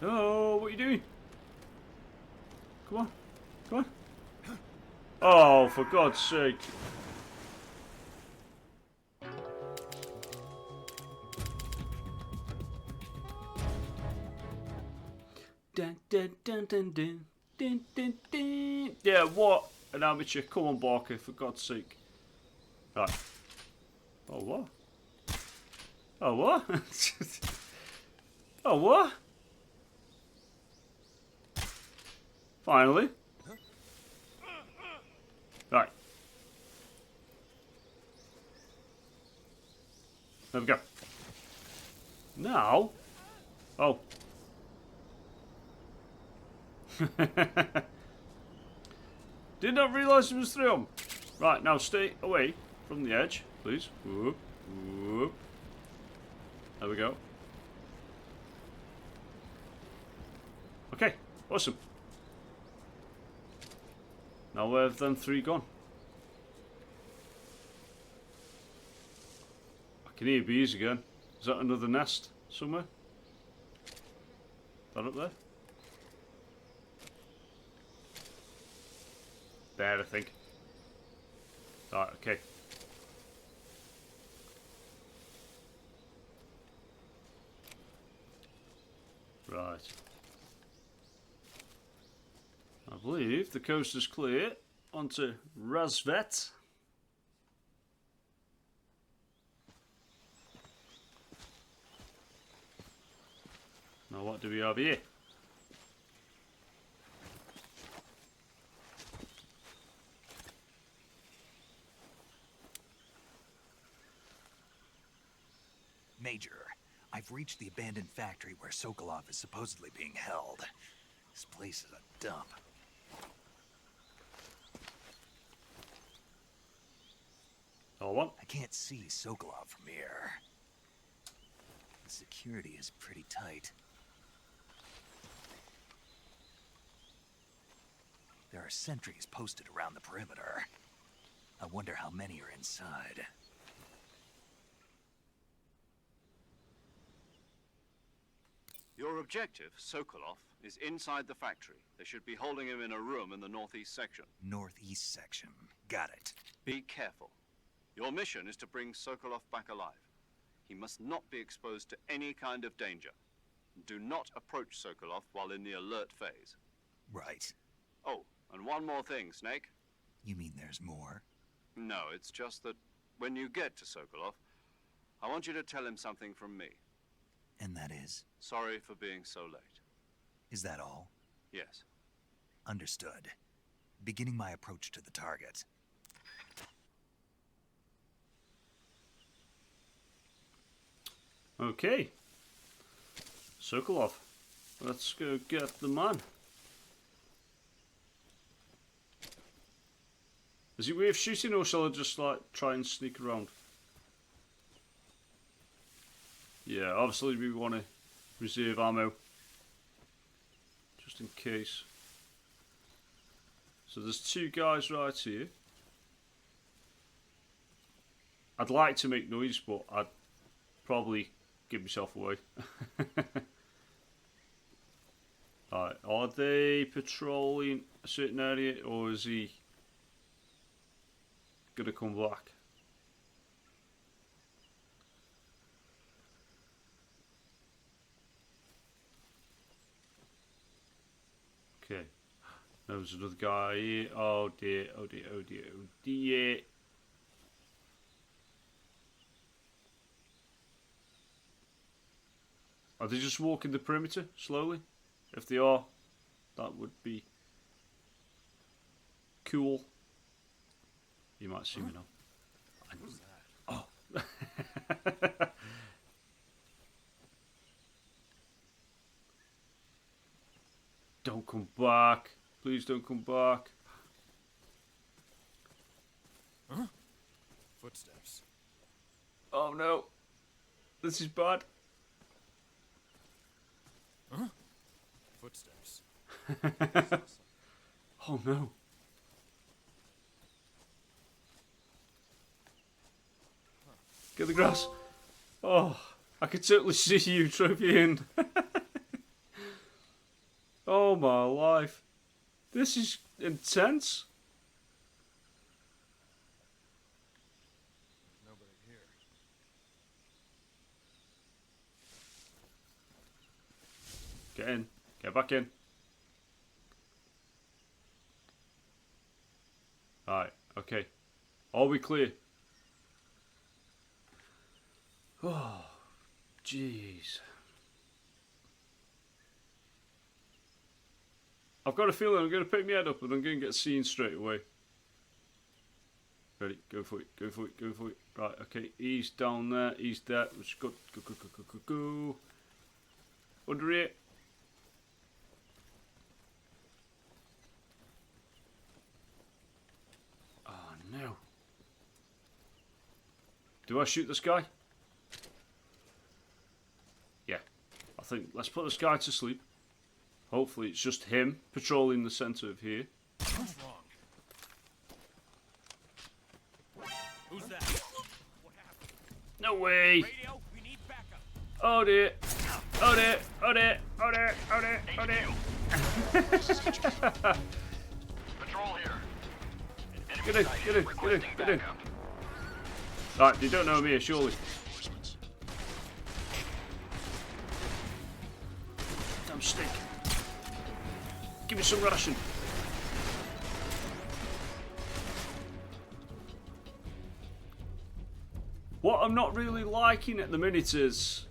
Oh, what are you doing? Come on. Come on. Oh, for God's sake. Dun, dun, dun, dun, dun, dun, dun, dun. Yeah, what an amateur. Come on, Barker, for God's sake. Right. Oh, what? Oh, what? Oh, what? Finally. Right. There we go. Now. Oh. Did not realise it was through them. Right, now stay away from the edge, please. Whoop, whoop. There we go. Okay, Awesome. Now where have them 3 gone? I can hear bees again. Is that another nest somewhere? That up there? There, I think. Right, okay. Right. I believe the coast is clear. Onto Razvet. Now what do we have here? Major, I've reached the abandoned factory where Sokolov is supposedly being held. This place is a dump. Oh, what? I can't see Sokolov from here. The security is pretty tight. There are sentries posted around the perimeter. I wonder how many are inside. Your objective, Sokolov, is inside the factory. They should be holding him in a room in the northeast section. Northeast section. Got it. Be careful. Your mission is to bring Sokolov back alive. He must not be exposed to any kind of danger. Do not approach Sokolov while in the alert phase. Right. Oh, and one more thing, Snake. You mean there's more? No, it's just that when you get to Sokolov, I want you to tell him something from me. And that is? Sorry for being so late. Is that all? Yes. Understood. Beginning my approach to the target. Okay. Sokolov. Let's go get the man. Is it worth shooting or shall I just like try and sneak around? Yeah, obviously we want to reserve ammo. Just in case. So there's 2 guys right here. I'd like to make noise, but I'd probably give myself away. Alright, are they patrolling a certain area or is he gonna come back? Okay. There's another guy here. Oh dear, oh dear, oh dear, oh dear. Are they just walking the perimeter slowly? If they are, that would be cool. You might see me now. Oh. Don't come back. Please don't come back. Huh? Footsteps. Oh no. This is bad. Huh? Footsteps. Oh no. Get the grass. Oh, I could totally see you, Trophy. Oh my life. This is intense. Nobody here. Get in. Get back in. Alright, okay. Are we clear? Oh, jeez. I've got a feeling I'm going to pick my head up and I'm going to get seen straight away. Ready? Go for it. Go for it. Go for it. Right, okay. He's down there. He's there. Let's go. Go, go, go, go, go, go. Under here. Oh, no. Do I shoot this guy? Yeah. I think let's put this guy to sleep. Hopefully it's just him patrolling the centre of here. What's wrong? Who's that? What happened? No way! Radio, we need backup. Oh dear! Oh dear! Oh dear! Oh dear! Oh dear! Oh dear! Patrol here. Get in! Get in! Get in! Get in! Right, they don't know me, surely. Damn stick. Give me some ration. What I'm not really liking at the minute is,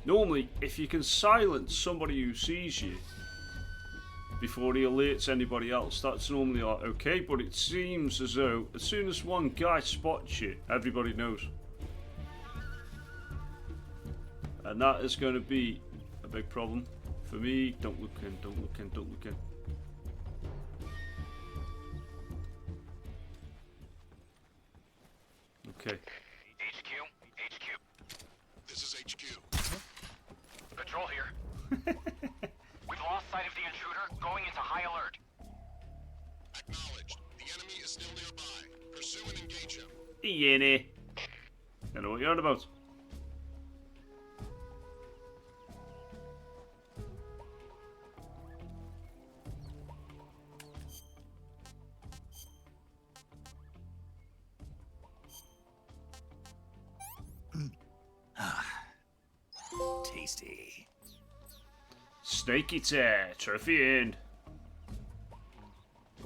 normally if you can silence somebody who sees you before he alerts anybody else, that's normally like okay, but it seems as though as soon as one guy spots you, everybody knows. And that is going to be a big problem for me. Don't look in, don't look in, don't look in. Okay. HQ, HQ. This is HQ. Patrol here. We've lost sight of the intruder, going into high alert. Acknowledged. The enemy is still nearby. Pursue and engage him. Iene. I know what you're on about. Tasty. Snake eater, trophy in.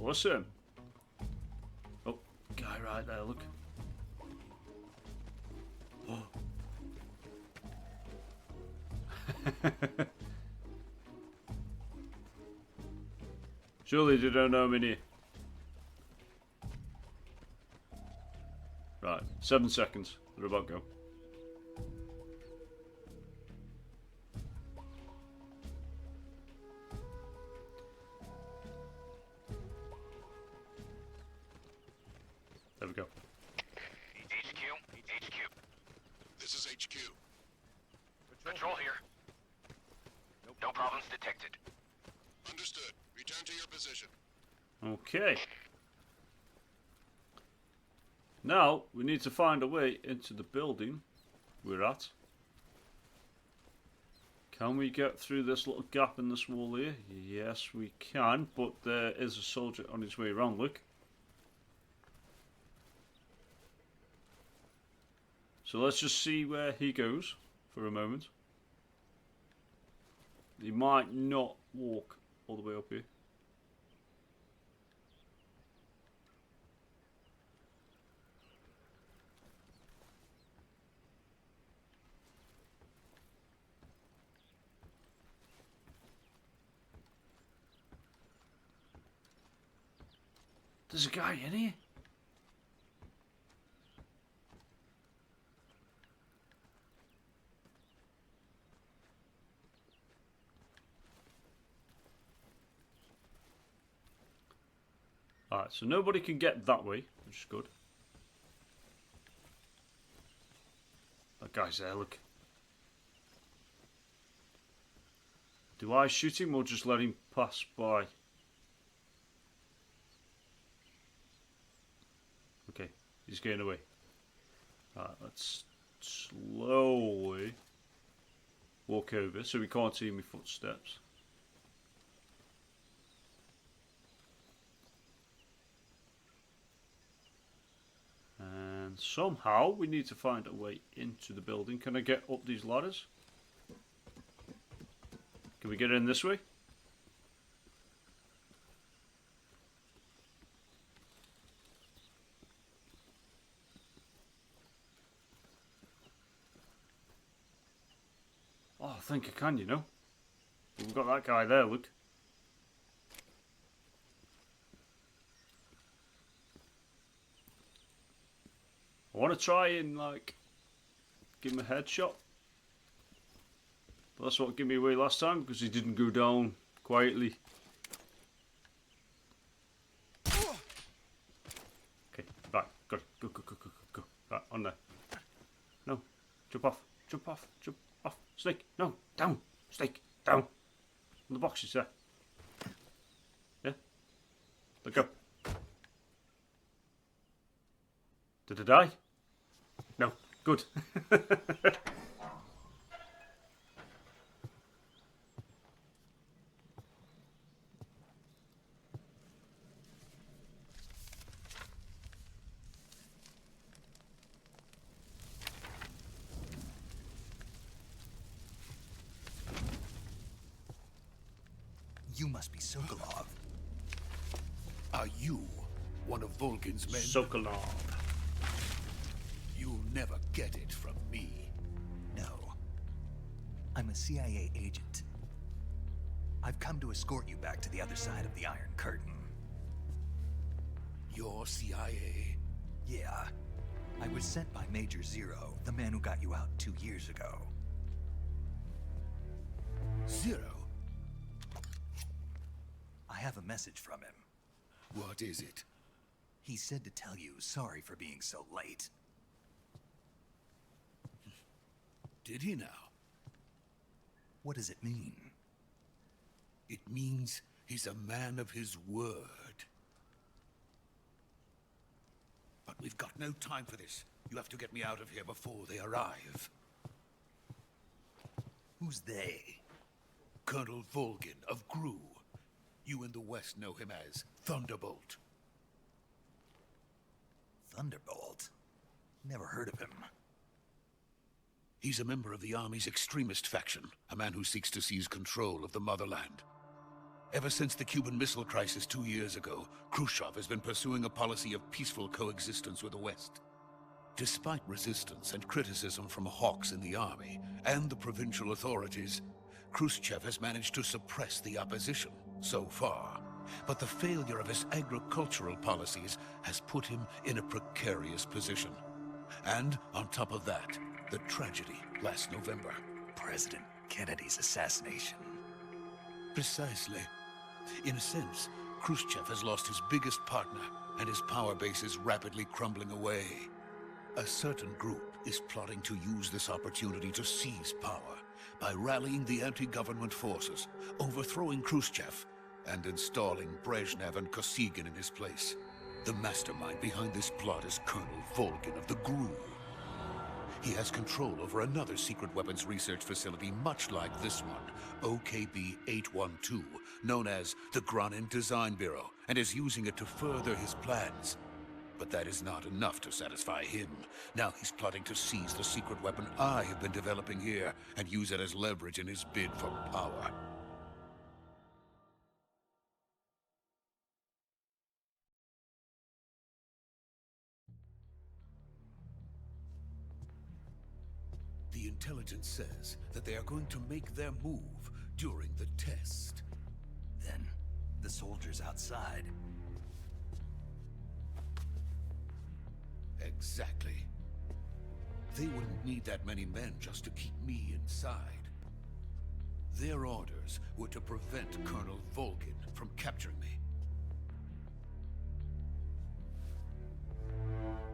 Awesome. Oh, guy right there, look. Oh. Surely they don't know me near. Right, 7 seconds. They're about to go. There we go. HQ, HQ. This is HQ. Patrol here. No problems detected. Understood. Return to your position. Okay. Now we need to find a way into the building we're at. Can we get through this little gap in this wall here? Yes, we can, but there is a soldier on his way around, look. So let's just see where he goes for a moment. He might not walk all the way up here. There's a guy in here. Alright, so nobody can get that way, which is good. That guy's there, look. Do I shoot him or just let him pass by? Okay, he's getting away. Alright, let's slowly walk over so we can't see my footsteps. And somehow we need to find a way into the building. Can I get up these ladders? Can we get in this way? Oh, I think I can, you know. We've got that guy there, look. I want to try and, like, give him a headshot. But that's what gave me away last time, because he didn't go down quietly. Okay, right, go, go, go, go, go, go, go. Right, on there. No, jump off, jump off, jump off. Snake, no, down, snake, down. The boxes there. Yeah? Look up. Did I die? No. Good. You must be Sokolov. Are you one of Volgin's men? Sokolov. You'll never get it from me. No. I'm a CIA agent. I've come to escort you back to the other side of the Iron Curtain. You're CIA? Yeah. I was sent by Major Zero, the man who got you out 2 years ago. Zero? I have a message from him. What is it? He said to tell you sorry for being so late. Did he now? What does it mean? It means he's a man of his word. But we've got no time for this. You have to get me out of here before they arrive. Who's they? Colonel Volgin of GRU. You in the West know him as Thunderbolt. Thunderbolt? Never heard of him. He's a member of the Army's extremist faction, a man who seeks to seize control of the motherland. Ever since the Cuban Missile Crisis 2 years ago, Khrushchev has been pursuing a policy of peaceful coexistence with the West. Despite resistance and criticism from hawks in the army and the provincial authorities, Khrushchev has managed to suppress the opposition so far. But the failure of his agricultural policies has put him in a precarious position. And on top of that, the tragedy last November. President Kennedy's assassination. Precisely. In a sense, Khrushchev has lost his biggest partner, and his power base is rapidly crumbling away. A certain group is plotting to use this opportunity to seize power by rallying the anti-government forces, overthrowing Khrushchev, and installing Brezhnev and Kosygin in his place. The mastermind behind this plot is Colonel Volgin of the GRU. He has control over another secret weapons research facility much like this one, OKB-812, known as the Granin Design Bureau, and is using it to further his plans. But that is not enough to satisfy him. Now he's plotting to seize the secret weapon I have been developing here and use it as leverage in his bid for power. The intelligence says that they are going to make their move during the test. Then, the soldiers outside. Exactly. They wouldn't need that many men just to keep me inside. Their orders were to prevent Colonel Volgin from capturing me.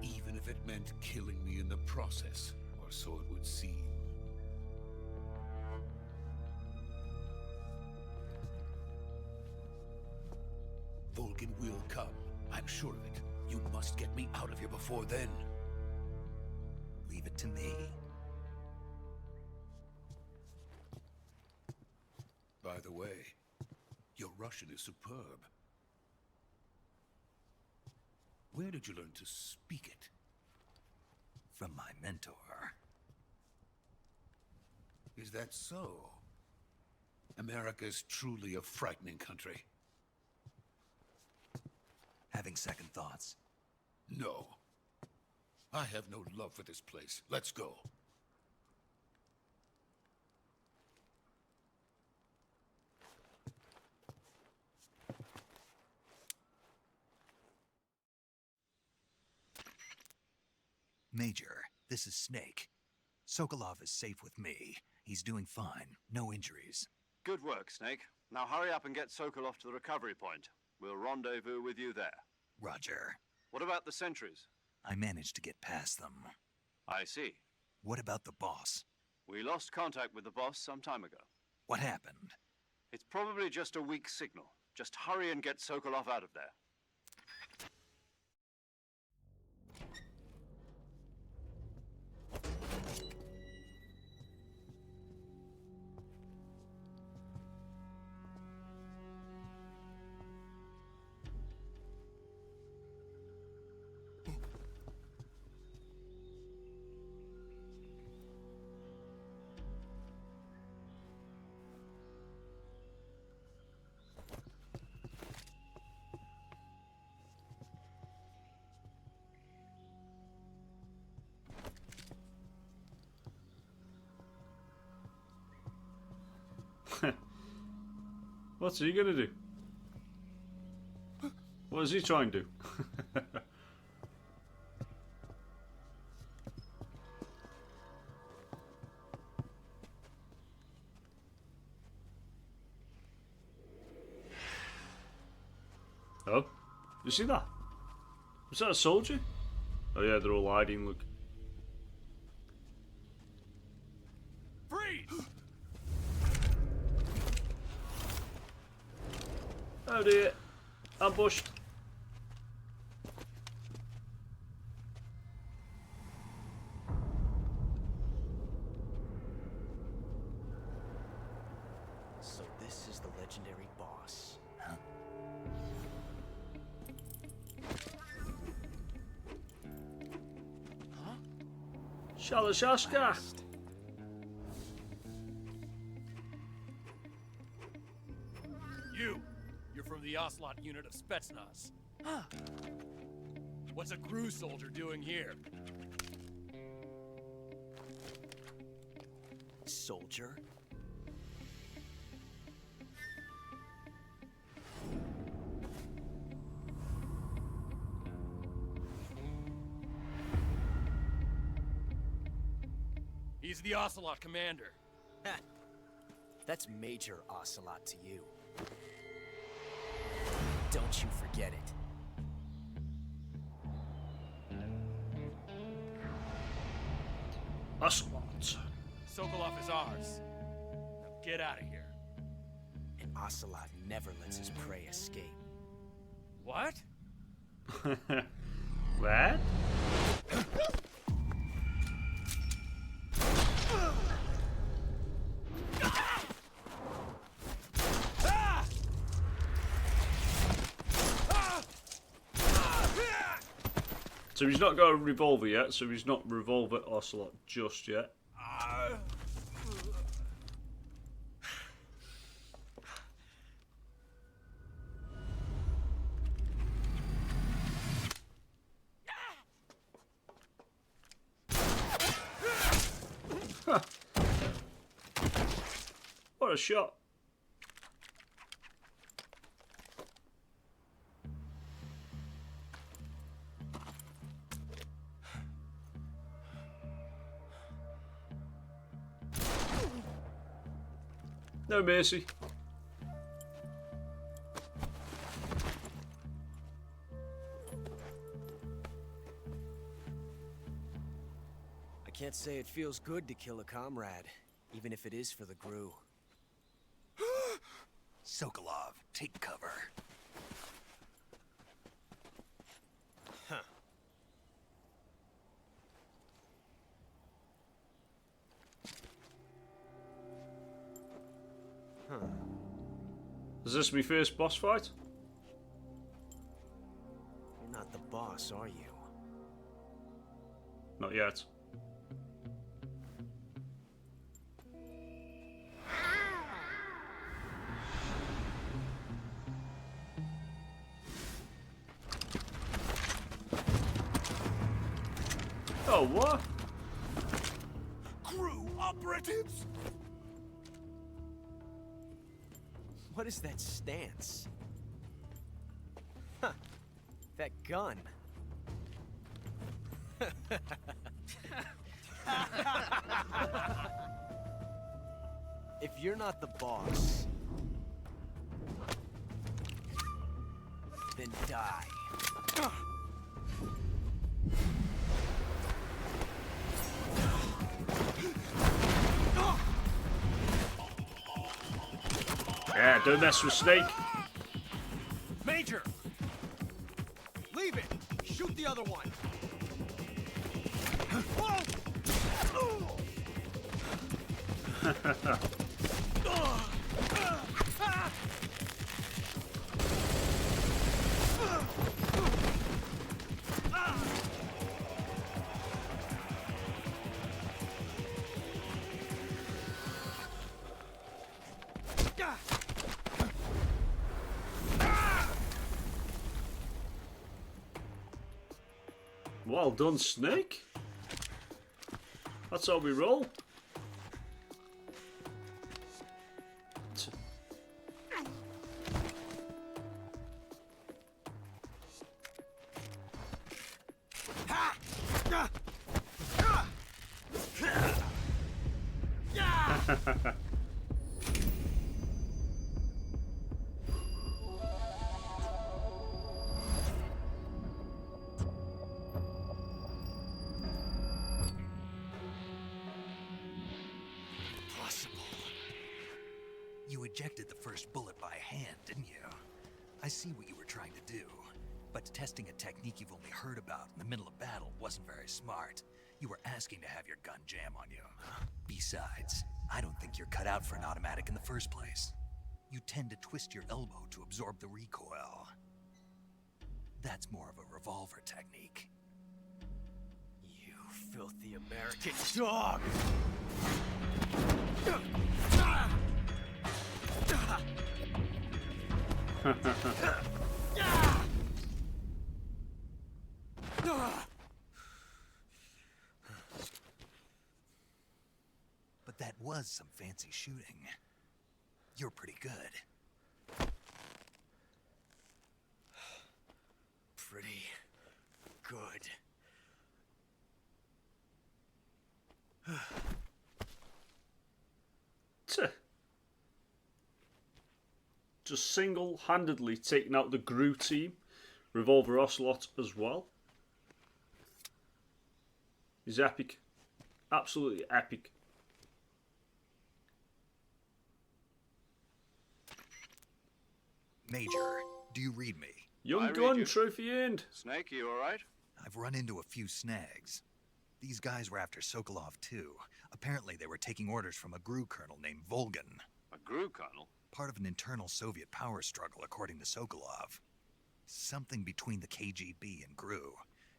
Even if it meant killing me in the process, or so it would seem. Volgin will come, I'm sure of it. You must get me out of here before then. Leave it to me. By the way, your Russian is superb. Where did you learn to speak it? From my mentor. Is that so? America's truly a frightening country. Having second thoughts? No. I have no love for this place. Let's go. Major, this is Snake. Sokolov is safe with me. He's doing fine. No injuries. Good work, Snake. Now hurry up and get Sokolov to the recovery point. We'll rendezvous with you there. Roger. What about the sentries? I managed to get past them. I see. What about the boss? We lost contact with the boss some time ago. What happened? It's probably just a weak signal. Just hurry and get Sokolov out of there. What's he gonna do? What is he trying to do? Oh, you see that? Was that a soldier? Oh yeah, they're all hiding, look. Freeze! Oh dear, ambushed. So this is the legendary boss, huh? Huh? Shalashaska. You're from the Ocelot unit of Spetsnaz. Huh. What's a crew soldier doing here? Soldier? He's the Ocelot commander. Ha! That's Major Ocelot to you. Don't you forget it. Ocelot. Sokolov is ours. Now get out of here. And Ocelot never lets his prey escape. What? What? So he's not got a revolver yet, so he's not Revolver Ocelot just yet. What a shot. No mercy. I can't say it feels good to kill a comrade, even if it is for the GRU. Sokolov, take cover. Huh. Huh. Is this my first boss fight? You're not the boss, are you? Not yet. Oh, what? GRU operatives! What is that stance? Huh. That gun. If you're not the boss, then die. Yeah, don't mess with Snake. Major! Leave it! Shoot the other one! Well done, Snake. That's how we roll. You ejected the first bullet by hand, didn't you? I see what you were trying to do, but testing a technique you've only heard about in the middle of battle wasn't very smart. You were asking to have your gun jam on you. Besides, I don't think you're cut out for an automatic in the first place. You tend to twist your elbow to absorb the recoil. That's more of a revolver technique. You filthy American dog! But that was some fancy shooting. You're pretty good. Pretty good. Just single-handedly taking out the Gru team, revolverocelot as well. He's epic, absolutely epic. Major, do you read me? Young gun, trophy earned. Snake, you alright? I've run into a few snags. These guys were after Sokolov too. Apparently they were taking orders from a Gru colonel named Volgan. A Gru colonel? Part of an internal Soviet power struggle, according to Sokolov. Something between the KGB and Gru.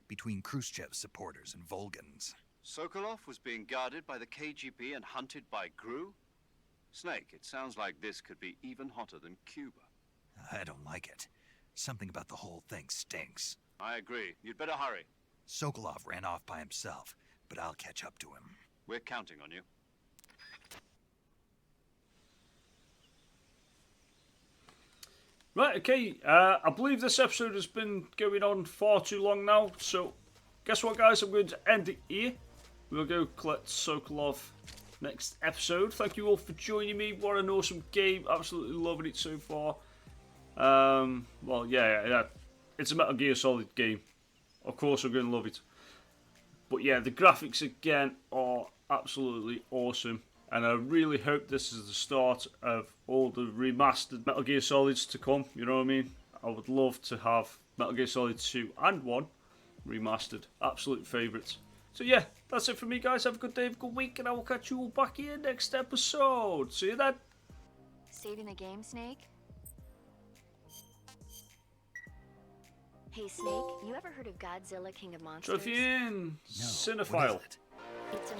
Between Khrushchev's supporters and Volgan's. Sokolov was being guarded by the KGB and hunted by Gru? Snake, it sounds like this could be even hotter than Cuba. I don't like it. Something about the whole thing stinks. I agree. You'd better hurry. Sokolov ran off by himself, but I'll catch up to him. We're counting on you. Right, okay, I believe this episode has been going on far too long now, so guess what, guys, I'm going to end it here. We'll go collect Sokolov next episode. Thank you all for joining me. What an awesome game, absolutely loving it so far. Well, yeah, it's a Metal Gear Solid game. Of course I'm going to love it. But yeah, the graphics again are absolutely awesome. And I really hope this is the start of all the remastered Metal Gear Solids to come, you know what I mean? I would love to have Metal Gear Solid 2 and 1 remastered. Absolute favourites. So yeah, that's it for me, guys. Have a good day, have a good week, and I will catch you all back here next episode. See you then. Saving the game, Snake? Hey, Snake, you ever heard of Godzilla, King of Monsters? Trophy in, Cinephile. It's a